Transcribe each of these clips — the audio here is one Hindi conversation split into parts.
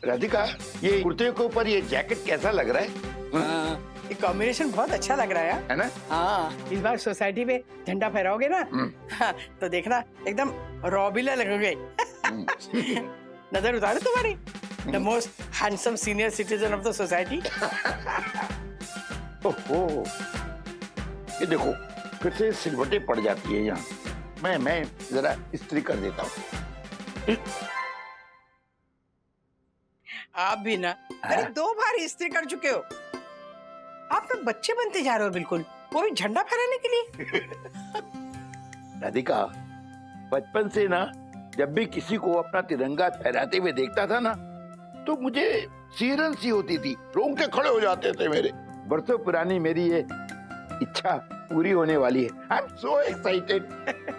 राधिका, ये कुर्ते के ऊपर ये जैकेट कैसा लग रहा है? ये कॉम्बिनेशन बहुत अच्छा लग रहा है यार। है ना? हाँ, इस बार सोसाइटी में झंडा फहराओगे ना, हाँ, तो देखना एकदम रॉबिला लगोगे। नजर उतारो तुम्हारी, the most handsome senior citizen of the society. ओहो, ये देखो फिर से सिलवटें पड़ जाती है यहाँ। मैं जरा इस्त्री कर देता हूँ। आप भी ना करीब 2 बार इस्त्री कर चुके हो। आप तो बच्चे बनते जा रहे हो बिल्कुल, वो भी झंडा फहराने के लिए। राधिका, बचपन से ना जब भी किसी को अपना तिरंगा फहराते हुए देखता था ना, तो मुझे सीरन सी होती थी, रोंगटे खड़े हो जाते थे मेरे। बरसों पुरानी मेरी ये इच्छा पूरी होने वाली है। I am so excited.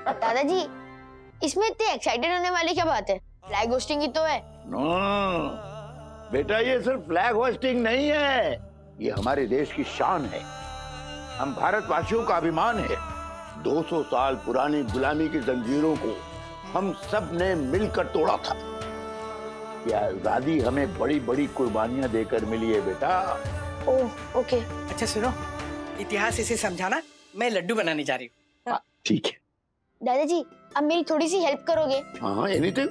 दादाजी, इसमें इतने एक्साइटेड होने वाली क्या बात है? फ्लैग होस्टिंग ही तो है। नो बेटा, ये सिर्फ फ्लैग होस्टिंग नहीं है, ये हमारे देश की शान है, हम भारतवासियों का अभिमान है। 200 साल पुरानी गुलामी की जंजीरों को हम सब ने मिलकर तोड़ा था। ये आजादी हमें बड़ी बड़ी कुर्बानियां देकर मिली है बेटा। ओह, ओके। अच्छा सुनो, इतिहास इसे समझाना, मैं लड्डू बनाने जा रही हूँ। ठीक है दादाजी, अब मेरी थोड़ी सी हेल्प करोगे? हाँ, एनीथिंग,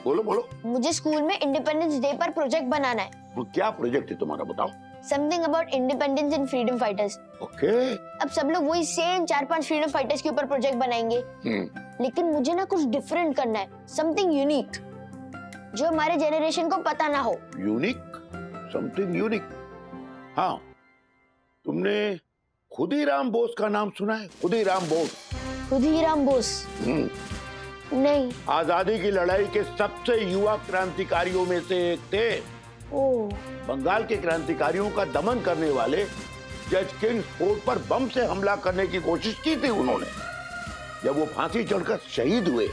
बोलो बोलो। मुझे स्कूल में इंडिपेंडेंस डे पर प्रोजेक्ट बनाना है। वो क्या प्रोजेक्ट है तुम्हारा, बताओ। Something about independence and freedom fighters. Okay. अब सब लोग वही सेम 4-5 फ्रीडम फाइटर्स के ऊपर प्रोजेक्ट बनाएंगे, लेकिन मुझे ना कुछ डिफरेंट करना है, समथिंग यूनिक, जो हमारे जेनरेशन को पता ना हो। Unique, something unique. हाँ, तुमने खुदीराम बोस का नाम सुना है? खुदीराम बोस। खुदीराम बोस? नहीं। आजादी की लड़ाई के सबसे युवा क्रांतिकारियों में से एक थे। ओह। बंगाल के क्रांतिकारियों का दमन करने वाले जज किंग्स फोर्ट पर बम से हमला करने की कोशिश की थी उन्होंने। जब वो फांसी चढ़कर शहीद हुए,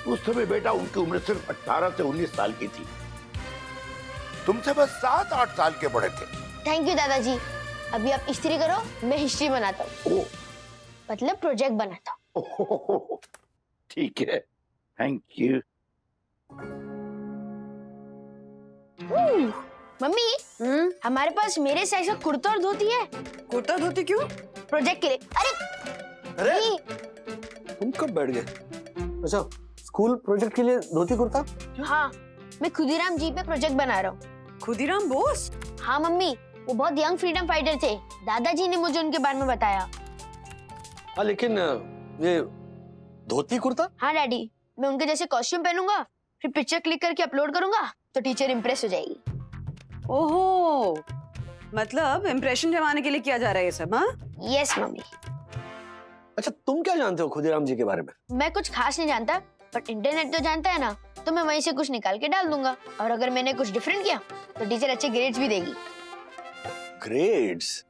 उस समय बेटा उनकी उम्र सिर्फ 18 से 19 साल की थी। तुमसे बस 7-8 साल के बड़े थे। थैंक यू दादाजी। अभी आप इस्त्री करो, मैं हिस्ट्री बनाता हूँ। ओह, मतलब प्रोजेक्ट बनाता ओह, ठीक है, थैंक यू। मम्मी, हमारे पास मेरे साइज का कुर्ता और धोती है। कुर्ता धोती क्यों? प्रोजेक्ट के लिए। अरे अरे, तुम कब बैठ गए? अच्छा, स्कूल प्रोजेक्ट के लिए धोती कुर्ता? हाँ, मैं खुदीराम जी पे प्रोजेक्ट बना रहा हूँ। खुदीराम बोस? हाँ मम्मी, वो बहुत यंग फ्रीडम फाइटर थे, दादाजी ने मुझे उनके बारे में बताया। हाँ, लेकिन ये धोती कुर्ता? हाँ डैडी, मैं उनके जैसे कॉस्ट्यूम पहनूंगा, फिर पिक्चर क्लिक करके अपलोड करूंगा, तो टीचर इम्प्रेस हो जाएगी। ओहो, मतलब इम्प्रेशन जमाने के लिए किया जा रहा है ये सब? हाँ, यस मम्मी। अच्छा, तुम क्या जानते हो खुदीराम जी के बारे में? मैं कुछ खास नहीं जानता, बट इंटरनेट तो जानता है ना, तो मैं वहीं से कुछ निकाल के डाल दूंगा, और अगर मैंने कुछ डिफरेंट किया तो टीचर अच्छे ग्रेड्स भी देगी। ग्रेड्स?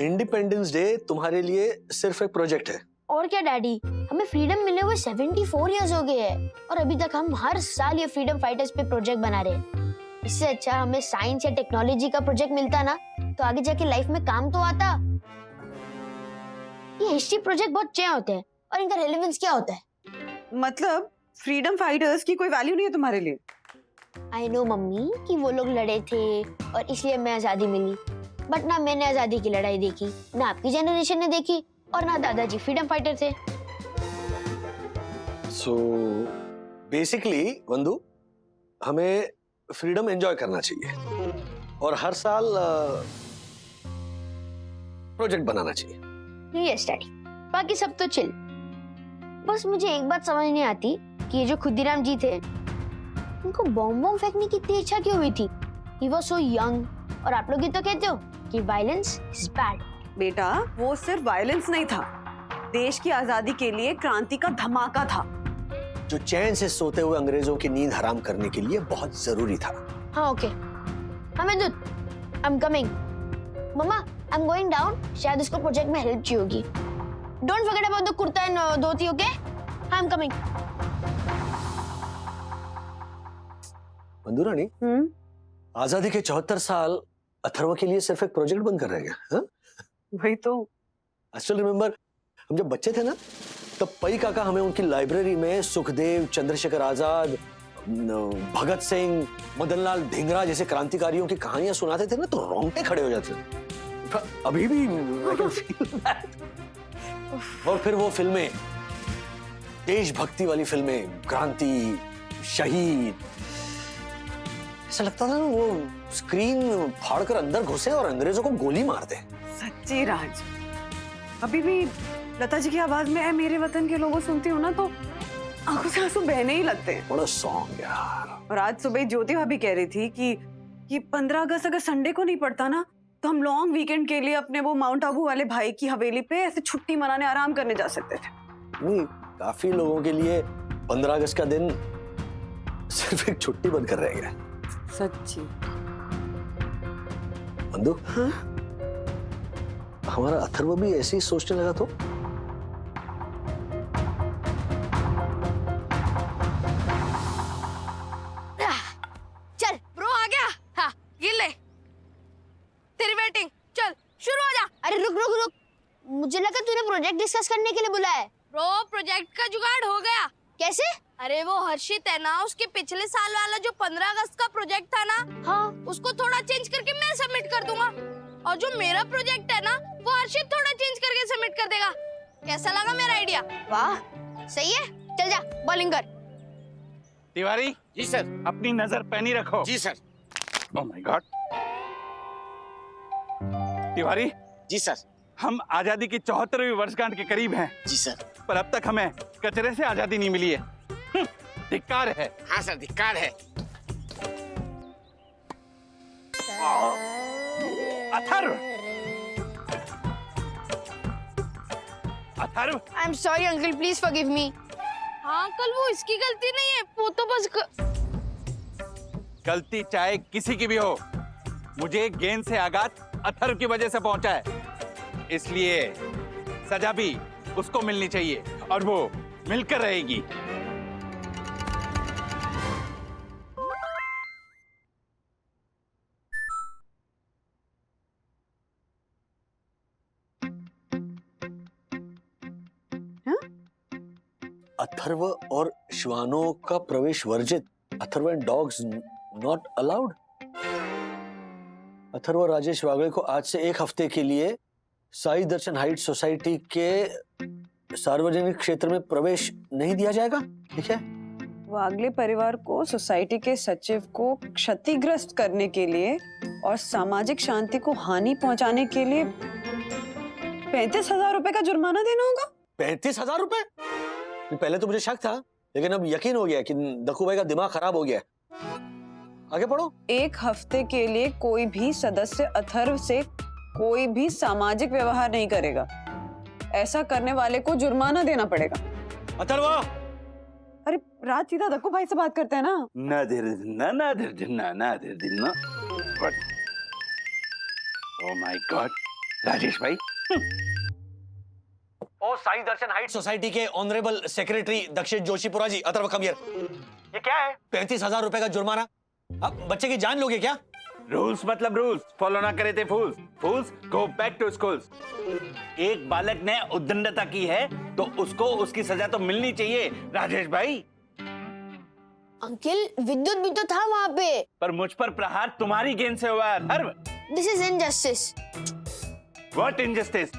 इंडिपेंडेंस डे तुम्हारे लिए सिर्फ एक प्रोजेक्ट है। और क्या डैडी, हमें फ्रीडम मिले हुए 74 इयर्स हो गए हैं, और अभी तक हम हर साल ये फ्रीडम फाइटर्स पे प्रोजेक्ट बना रहे हैं। इससे अच्छा हमें साइंस या टेक्नोलॉजी का प्रोजेक्ट मिलता ना, तो आगे जाके लाइफ में काम तो आता। ये हिस्ट्री प्रोजेक्ट बहुत चाहिए होते हैं, और इनका रेलेवेंस क्या होता है? मतलब फ्रीडम फाइटर्स की कोई वैल्यू नहीं है तुम्हारे लिए? आई नो मम्मी कि वो लोग लड़े थे और इसलिए हमें आजादी मिली, बट ना मैंने आजादी की लड़ाई देखी, ना आपकी जनरेशन ने देखी, और ना दादाजी फ्रीडम फाइटर थे। सो बेसिकली वंदु, हमें फ्रीडम एंजॉय करना चाहिए और हर साल प्रोजेक्ट बनाना चाहिए। यस डैडी, बाकी सब तो चिल। बस मुझे एक बात समझ नहीं आती कि ये जो खुदीराम जी थे, उनको बॉम्ब फेंकने की इतनी इच्छा क्यों हुई थी? He was so young, और आप लोग ही तो कहते हो कि वायलेंस इज बैड। बेटा, वो सिर्फ वायलेंस नहीं था, देश की आजादी के लिए क्रांति का धमाका था, जो चैन से सोते हुए अंग्रेजों की नींद हराम करने के लिए बहुत जरूरी था। हाँ ओके, हमें दूध, आई एम कमिंग। मम्मा, आई एम गोइंग डाउन, शायद उसको प्रोजेक्ट में हेल्प चाहिए होगी। Don't forget about the kurta and dhoti, okay? I am coming. मंदुरानी, आजादी के 74 साल अथर्व के लिए सिर्फ एक प्रोजेक्ट बनकर रह गया। वही तो। आई स्टिल रिमेंबर, हम जब बच्चे थे ना, तब पई काका हमें उनकी लाइब्रेरी में सुखदेव, चंद्रशेखर आजाद, भगत सिंह, मदनलाल धिंगरा जैसे क्रांतिकारियों की कहानियां सुनाते थे ना, तो रोंगटे खड़े हो जाते थे। अभी भी I can feel that। और फिर वो फिल्में, देशभक्ति वाली फिल्में, क्रांति, शहीद, ऐसा लगता था ना वो स्क्रीन फाड़कर अंदर घुसे और अंग्रेजों को गोली मार दे। सच्ची राज, अभी भी लता जी की आवाज में "ऐ मेरे वतन के लोगों" सुनती हूँ ना तो आंखों से आंसू बहने ही लगते हैं। बड़ा सॉन्ग यार। और आज सुबह ज्योति भाभी कह रही थी कि ये 15 अगस्त अगर संडे को नहीं पड़ता ना तो हम लॉन्ग वीकेंड के लिए अपने वो माउंट आबू वाले भाई की हवेली पे ऐसे छुट्टी मनाने आराम करने जा सकते थे। नहीं, काफी लोगों के लिए 15 अगस्त का दिन सिर्फ एक छुट्टी बनकर रह गया। सच्ची। बंधु, हाँ? हमारा अथर्व भी ऐसे ही सोचने लगा तो? चल ब्रो आ गया। हाँ ये ले तेरी वेटिंग, चल शुरू हो जा। अरे रुक रुक रुक, मुझे लगा तूने प्रोजेक्ट डिस्कस करने के लिए बुलाया है। ब्रो प्रोजेक्ट का जुगाड़ हो गया। कैसे? अरे वो हर्षित है ना, उसके पिछले साल वाला जो 15 अगस्त का प्रोजेक्ट था ना, हाँ, उसको थोड़ा चेंज करके मैं सबमिट कर दूंगा, और जो मेरा प्रोजेक्ट है ना वो हर्षित थोड़ा चेंज करके सबमिट कर देगा। कैसा लगा मेरा आइडिया? वाह सही है, चल जा बॉलिंग कर। तिवारी जी सर, अपनी नजर पैनी रखो। जी sir. Oh my god. Tiwari ji sir. हम आजादी की 74वीं वर्षगांठ के करीब हैं। जी सर। पर अब तक हमें कचरे से आजादी नहीं मिली है। धिक्कार है। हाँ सर, धिक्कार है। Atharva, Atharva, I am sorry uncle, please forgive me. हाँ अंकल, वो इसकी गलती नहीं है, वो तो बस गलती चाहे किसी की भी हो, मुझे गेंद से आघात अथर्व की वजह से पहुंचा है, इसलिए सजा भी उसको मिलनी चाहिए और वो मिलकर रहेगी। अथर्व और श्वानों का प्रवेश वर्जित। Atharva and dogs not allowed. Atharva और राजेश वागले को आज से एक हफ्ते के लिए साई दर्शन हाइट सोसाइटी के सार्वजनिक क्षेत्र में प्रवेश नहीं दिया जाएगा, ठीक है? वागले परिवार को सोसाइटी के सचिव को क्षतिग्रस्त करने के लिए और सामाजिक शांति को हानि पहुंचाने के लिए 35,000 रुपए का जुर्माना देना होगा। 35,000 रुपए? पहले तो मुझे शक था, लेकिन अब यकीन हो गया कि दक्कू भाई का दिमाग खराब हो गया। आगे पढ़ो। एक हफ्ते के लिए कोई भी सदस्य अथर्व से कोई भी सामाजिक व्यवहार नहीं करेगा। ऐसा करने वाले को जुर्माना देना पड़ेगा। अथर्व! अरे राज सीधा दक्कू भाई से बात करते हैं ना। ओह माय गॉड, राजेश भाई। ओ साई दर्शन हाइट सोसाइटी के ऑनरेबल सेक्रेटरी दक्षिण जोशीपुरा जी, अथर्व कम हियर। ये क्या है? 35,000 रुपए का जुर्माना। अब बच्चे की जान लोगे क्या? रूल्स मतलब रूल्स, फॉलो ना करे थे फूल्स। फूल्स गो बैक टू स्कूल्स। एक बालक ने उद्दंडता की है तो उसको उसकी सजा तो मिलनी चाहिए राजेश भाई। अंकल विद्युत भी तो था वहाँ पे। पर मुझ पर प्रहार तुम्हारी गेंद से हुआ है Atharva. This is injustice. What injustice?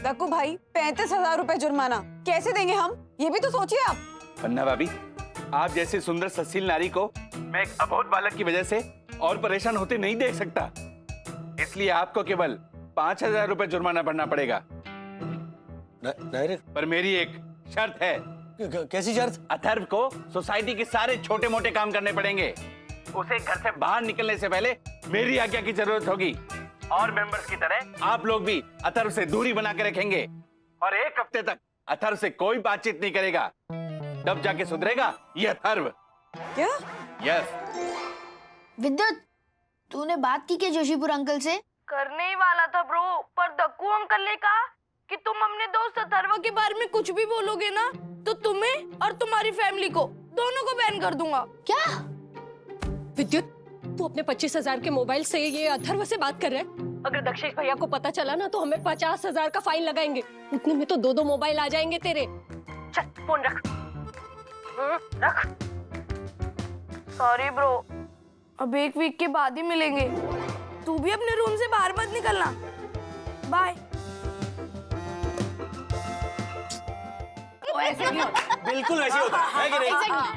Dakku भाई 35,000 रुपए जुर्माना कैसे देंगे हम? ये भी तो सोचिए आप। पन्ना भाभी, आप जैसी सुंदर ससील नारी को मैं एक अबोध बालक की वजह से और परेशान होते नहीं देख सकता, इसलिए आपको केवल 5,000 रुपए जुर्माना भरना पड़ेगा। डायरेक्ट? पर मेरी एक शर्त है। कैसी शर्त? अथर्व को सोसाइटी के सारे छोटे मोटे काम करने पड़ेंगे। उसे घर से बाहर निकलने से पहले मेरी आज्ञा की जरूरत होगी, और मेंबर्स की तरह आप लोग भी अथर्व से दूरी बना के रखेंगे, और एक हफ्ते तक अथर्व से कोई बातचीत नहीं करेगा। तब जाके सुधरेगा ये अथर्व। क्या? यस। विद्युत, तूने बात की क्या जोशीपुर अंकल से? करने ही वाला था ब्रो, पर दक्कू अंकल ने कहा कि तुम अपने दोस्त अथर्व के बारे में कुछ भी बोलोगे ना तो तुम्हें और तुम्हारी फैमिली को दोनों को बैन कर दूंगा। क्या? विद्युत, तू अपने 25,000 के मोबाइल से ये अथर्व से बात कर रहा है? अगर दक्षेश भैया को पता चला ना तो हमें 50,000 का फाइन लगाएंगे। उतने में तो 2-2 मोबाइल आ जाएंगे तेरे। चल फोन रख। रख। सॉरी ब्रो, अब 1 वीक के बाद ही मिलेंगे। तू भी अपने रूम से बाहर मत निकलना। बाय। बिल्कुल वैसे होता है कि नहीं?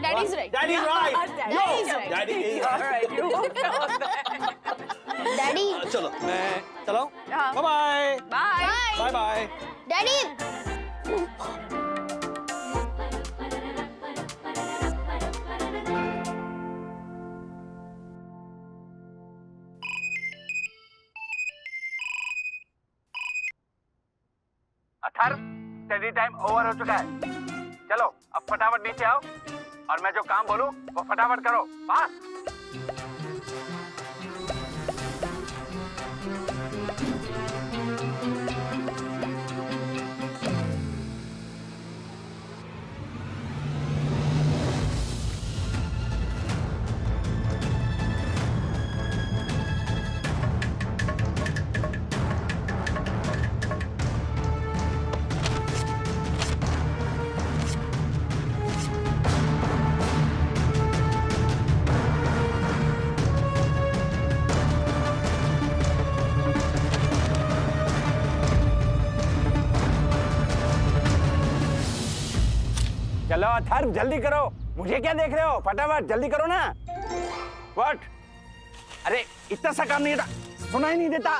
Daddy's right. Daddy is right. Daddy's right. Daddy is right. Daddy चलो मैं चलाऊं? Bye bye bye bye. Daddy Atharva, study time over हो चुका है। चलो अब फटाफट नीचे आओ और मैं जो काम बोलूं वो फटाफट करो। पास। चलो अथर्व जल्दी करो, मुझे क्या देख रहे हो? फटाफट जल्दी करो ना। व्हाट? अरे इतना सा काम नहीं था, सुनाई नहीं देता।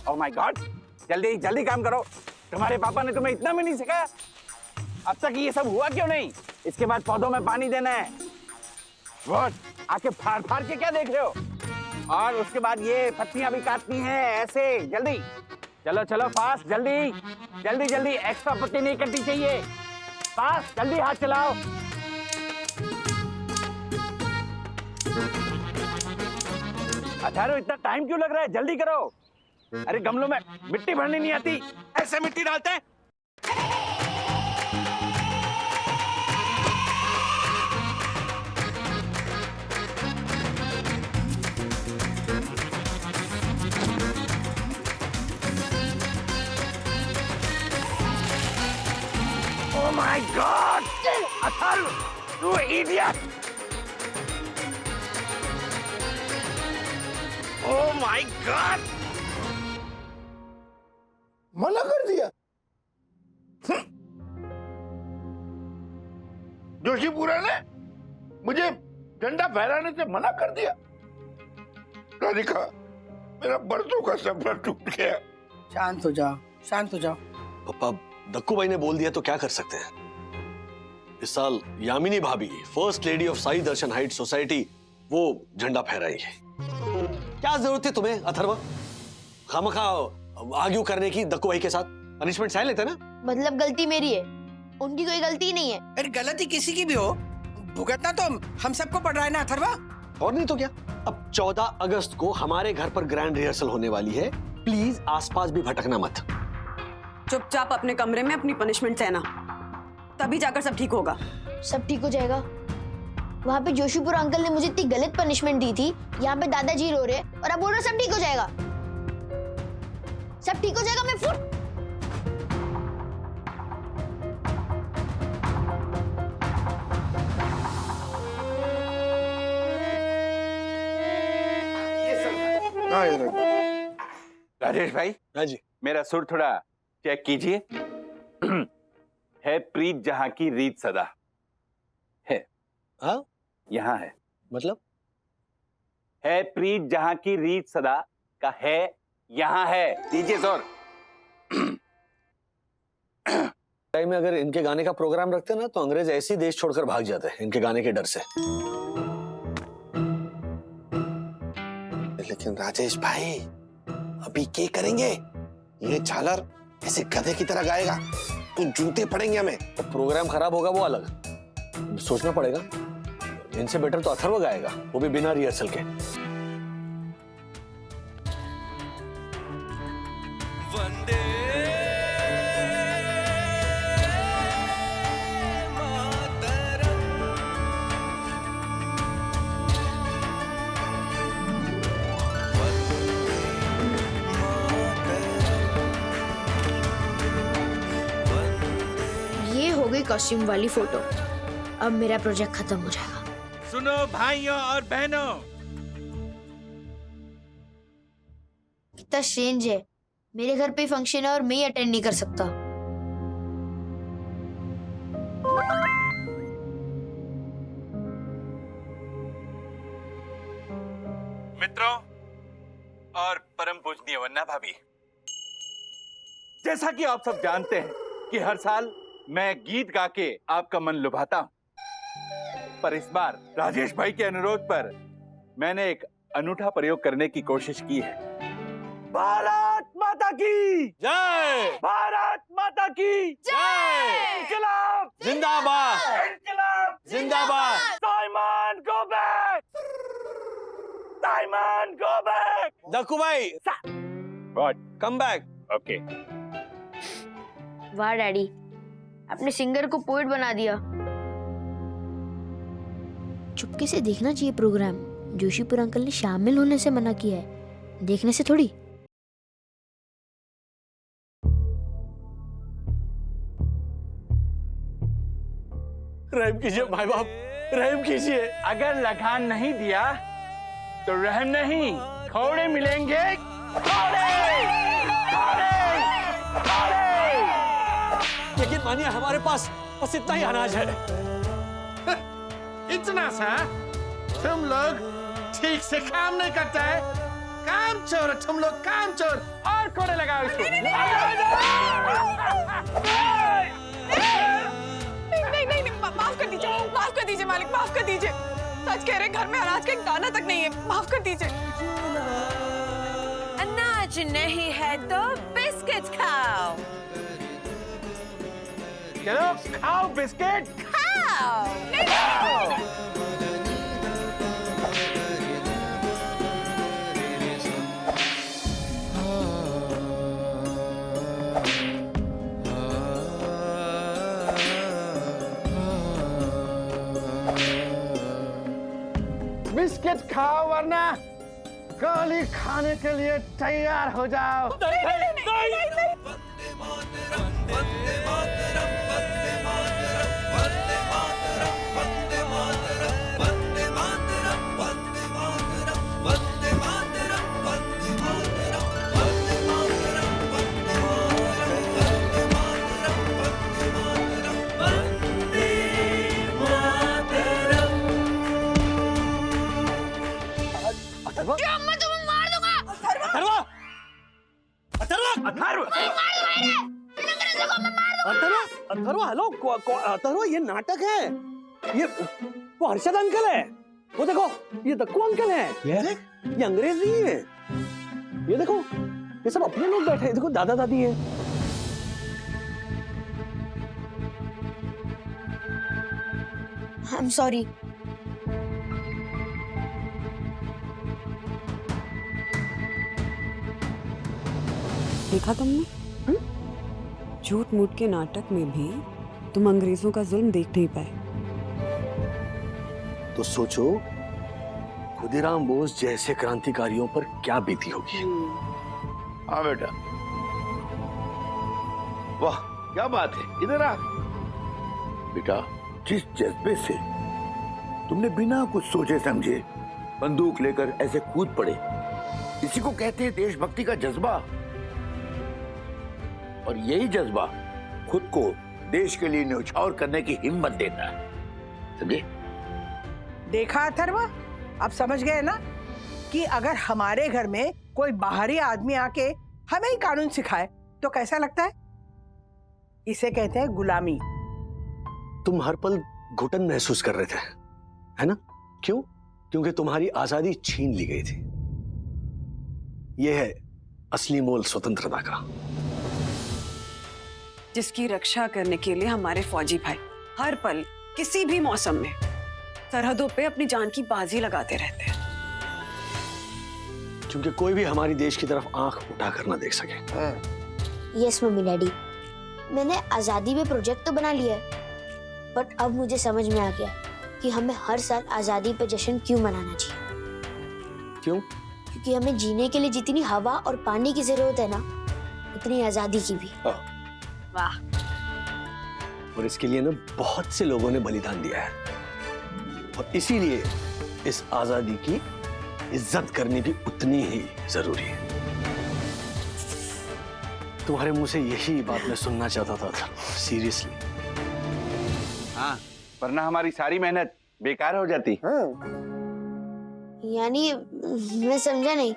ओह माय गॉड, जल्दी जल्दी काम करो। तुम्हारे पापा ने तुम्हें इतना भी नहीं सिखाया? अब तक ये सब हुआ क्यों नहीं? इसके बाद पौधों में पानी देना है। व्हाट? आके फाड़ फाड़ के क्या देख रहे हो? और उसके बाद ये पत्तियां भी काटनी है ऐसे। जल्दी चलो चलो, फास्ट, जल्दी जल्दी जल्दी। एक्स्ट्रा पत्ती नहीं कटनी चाहिए। फास्ट, जल्दी हाथ चलाओ। अथर्व इतना टाइम क्यों लग रहा है? जल्दी करो। अरे गमलों में मिट्टी भरनी नहीं आती, ऐसे मिट्टी डालते हैं। Oh my God! Atharva, you idiot! Oh my God! मना कर दिया। जोशीपुरा ने मुझे झंडा फहराने से मना कर दिया। राधिका, मेरा बरसों का सपना टूट गया। शांत हो जाओ, शांत हो जाओ। पापा, दक्कू भाई ने बोल दिया तो क्या कर सकते हैं। इस साल यामिनी भाभी, first lady of Sai Darshan height society, वो झंडा फहराएंगे। क्या जरूरत है तुम्हें अथर्व खामखा आर्ग्यू करने की दक्कू भाई के साथ? पनिशमेंट सह लेते ना। मतलब गलती मेरी है, उनकी कोई गलती नहीं है। अरे गलती किसी की भी हो, भुगतना तो हम सबको पड़ रहा है ना अथर्वा। और नहीं तो क्या। अब 14 अगस्त को हमारे घर पर ग्रैंड रिहर्सल होने वाली है। प्लीज आसपास भी भटकना मत। चुपचाप अपने कमरे में अपनी पनिशमेंट सहना, तभी जाकर सब ठीक होगा। सब ठीक हो जाएगा। वहाँ पे जोशीपुर अंकल ने मुझे इतनी गलत पनिशमेंट दी थी, यहाँ पे दादाजी रो रहे और अब बोल रहे सब ठीक हो जाएगा। सब ठीक हो जाएगा। मैं फुट राजेश भाई, हाँ जी। मेरा सुर थोड़ा चेक कीजिए। है प्रीत जहां की रीत सदा है। हाँ, यहाँ है। मतलब है प्रीत जहां की रीत सदा का है, यहाँ है। दीजिए जोर। टाइम में अगर इनके गाने का प्रोग्राम रखते ना तो अंग्रेज ऐसे ही देश छोड़कर भाग जाते हैं इनके गाने के डर से। लेकिन राजेश भाई, अभी क्या करेंगे? ये झालर ऐसे गधे की तरह गाएगा तो जूते पड़ेंगे हमें। तो प्रोग्राम खराब होगा वो अलग, सोचना पड़ेगा। इनसे बेटर तो अथर्व गाएगा, वो भी बिना रिहर्सल के। वंदे ये हो गई कॉस्ट्यूम वाली फोटो। अब मेरा प्रोजेक्ट खत्म हो जाएगा। सुनो भाइयों और बहनों, कितना स्ट्रेंज है, मेरे घर पे फंक्शन है और मैं ही अटेंड नहीं कर सकता। मित्रों और परम पूजनीय वन्ना भाभी, जैसा कि आप सब जानते हैं कि हर साल मैं गीत गा के आपका मन लुभाता हूं, पर इस बार राजेश भाई के अनुरोध पर मैंने एक अनूठा प्रयोग करने की कोशिश की है। भारत माता की जय, भारत माता की जय! इनकलाब जिंदाबाद, इनकलाब जिंदाबाद। Simon go back, Simon go back. Dakku भाई, व्हाट? Come back. ओके। वाह डैडी, आपने सिंगर को पोएट बना दिया। चुपके से देखना चाहिए प्रोग्राम। जोशीपुर अंकल ने शामिल होने से मना किया है, देखने से थोड़ी। रहम कीजिए भाई बाप, रहम कीजिए। अगर लगान नहीं दिया तो रहम नहीं, घोड़े मिलेंगे, घोड़े, घोड़े, घोड़े। यकीन मानिए हमारे पास बस इतना ही अनाज है। इतना सा? तुम लोग ठीक से काम नहीं करते हैं? काम चोर, तुम लोग काम चोर। और घोड़े लगाओ इसको। नहीं, माफ कर दीजिए मालिक, माफ कर दीजिए। सच कह रहे, घर में अनाज का एक दाना तक नहीं है, माफ कर दीजिए। अनाज नहीं है तो बिस्किट खाओ। चलो खाओ बिस्किट। बिस्किट खाओ वरना गोली खाने के लिए तैयार हो जाओ। मैं तुम्हें मार दूंगा। अथर्वा, अथर्वा, अथर्व, अथर्वा, अथर्वा, हेलो, अथर्वा, ये नाटक है। ये वो हर्षद अंकल है। वो देखो, ये दक्कू अंकल है। ये अंग्रेज नहीं है। ये देखो, ये सब अपने लोग बैठे हैं। देखो, दादा दादी है। I am sorry. देखा तुमने? झूठ मूठ के नाटक में भी तुम अंग्रेजों का जुल्म देख नहीं पाए। तो सोचो, खुदीराम बोस जैसे क्रांतिकारियों पर क्या बीती होगी। हाँ बेटा, वाह क्या बात है, इधर आ बेटा। जिस जज्बे से तुमने बिना कुछ सोचे समझे बंदूक लेकर ऐसे कूद पड़े, इसी को कहते हैं देशभक्ति का जज्बा। और यही जज्बा खुद को देश के लिए न्यौछावर करने की हिम्मत देता है, समझे? देखा अथर्व, अब समझ गए ना कि अगर हमारे घर में कोई बाहरी आदमी आके हमें ही कानून सिखाए तो कैसा लगता है? इसे कहते हैं गुलामी। तुम हर पल घुटन महसूस कर रहे थे, है ना? क्यों? क्योंकि तुम्हारी आजादी छीन ली गई थी। यह है असली मोल स्वतंत्रता का, जिसकी रक्षा करने के लिए हमारे फौजी भाई हर पल किसी भी मौसम में सरहदों पे अपनी जान की बाजी लगाते रहते हैं। क्योंकि कोई भी हमारी देश की तरफ आंख उठाकर ना देख सके। यस मम्मी डैडी, मैंने आजादी पे प्रोजेक्ट तो बना लिया है, बट अब मुझे समझ में आ गया कि हमें हर साल आजादी पे जश्न क्यों मनाना चाहिए। क्यों? क्योंकि हमें जीने के लिए जितनी हवा और पानी की जरूरत है ना, उतनी आजादी की भी। वाह। और इसके लिए ना बहुत से लोगों ने बलिदान दिया है। और इसीलिए इस आजादी की इज्जत करनी भी उतनी ही जरूरी है। तुम्हारे मुंह से यही बात मैं सुनना चाहता था, सीरियसली। हाँ, वरना हमारी सारी मेहनत बेकार हो जाती। यानी मैं समझा नहीं।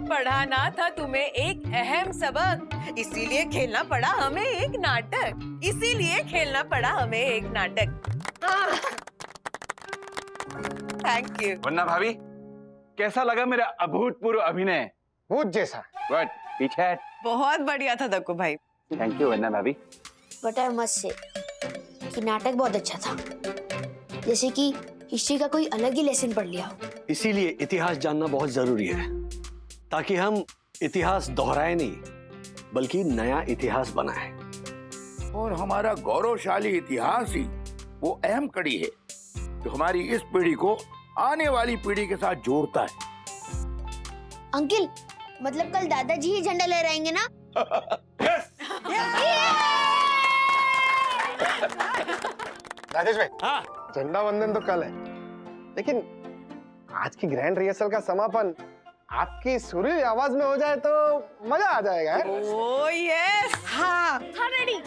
पढ़ाना था तुम्हें एक अहम सबक, इसीलिए खेलना पड़ा हमें एक नाटक, इसीलिए खेलना पड़ा हमें एक नाटक। Thank you. वरना भाभी, कैसा लगा मेरा अभूतपूर्व अभिनय? भूत जैसा। What? पीछे। बहुत बढ़िया था दक्कू भाई। थैंक यू वरना भाभी। बट आई मस्ट से कि नाटक बहुत अच्छा था, जैसे कि हिस्ट्री का कोई अलग ही लेसन पढ़ लिया हो। इसीलिए इतिहास जानना बहुत जरूरी है, ताकि हम इतिहास दोहराए नहीं, बल्कि नया इतिहास बनाए। और हमारा गौरवशाली इतिहास ही वो अहम कड़ी है जो हमारी इस पीढ़ी को आने वाली पीढ़ी के साथ जोड़ता है। अंकिल, मतलब कल दादाजी ही झंडा लहराएंगे ना? राजेश भाई, हाँ, झंडा वंदन तो कल है, लेकिन आज की ग्रैंड रिहर्सल का समापन आपकी सुरीली आवाज में हो जाए तो मजा आ जाएगा। Oh yes. हाँ हाँ रेडी।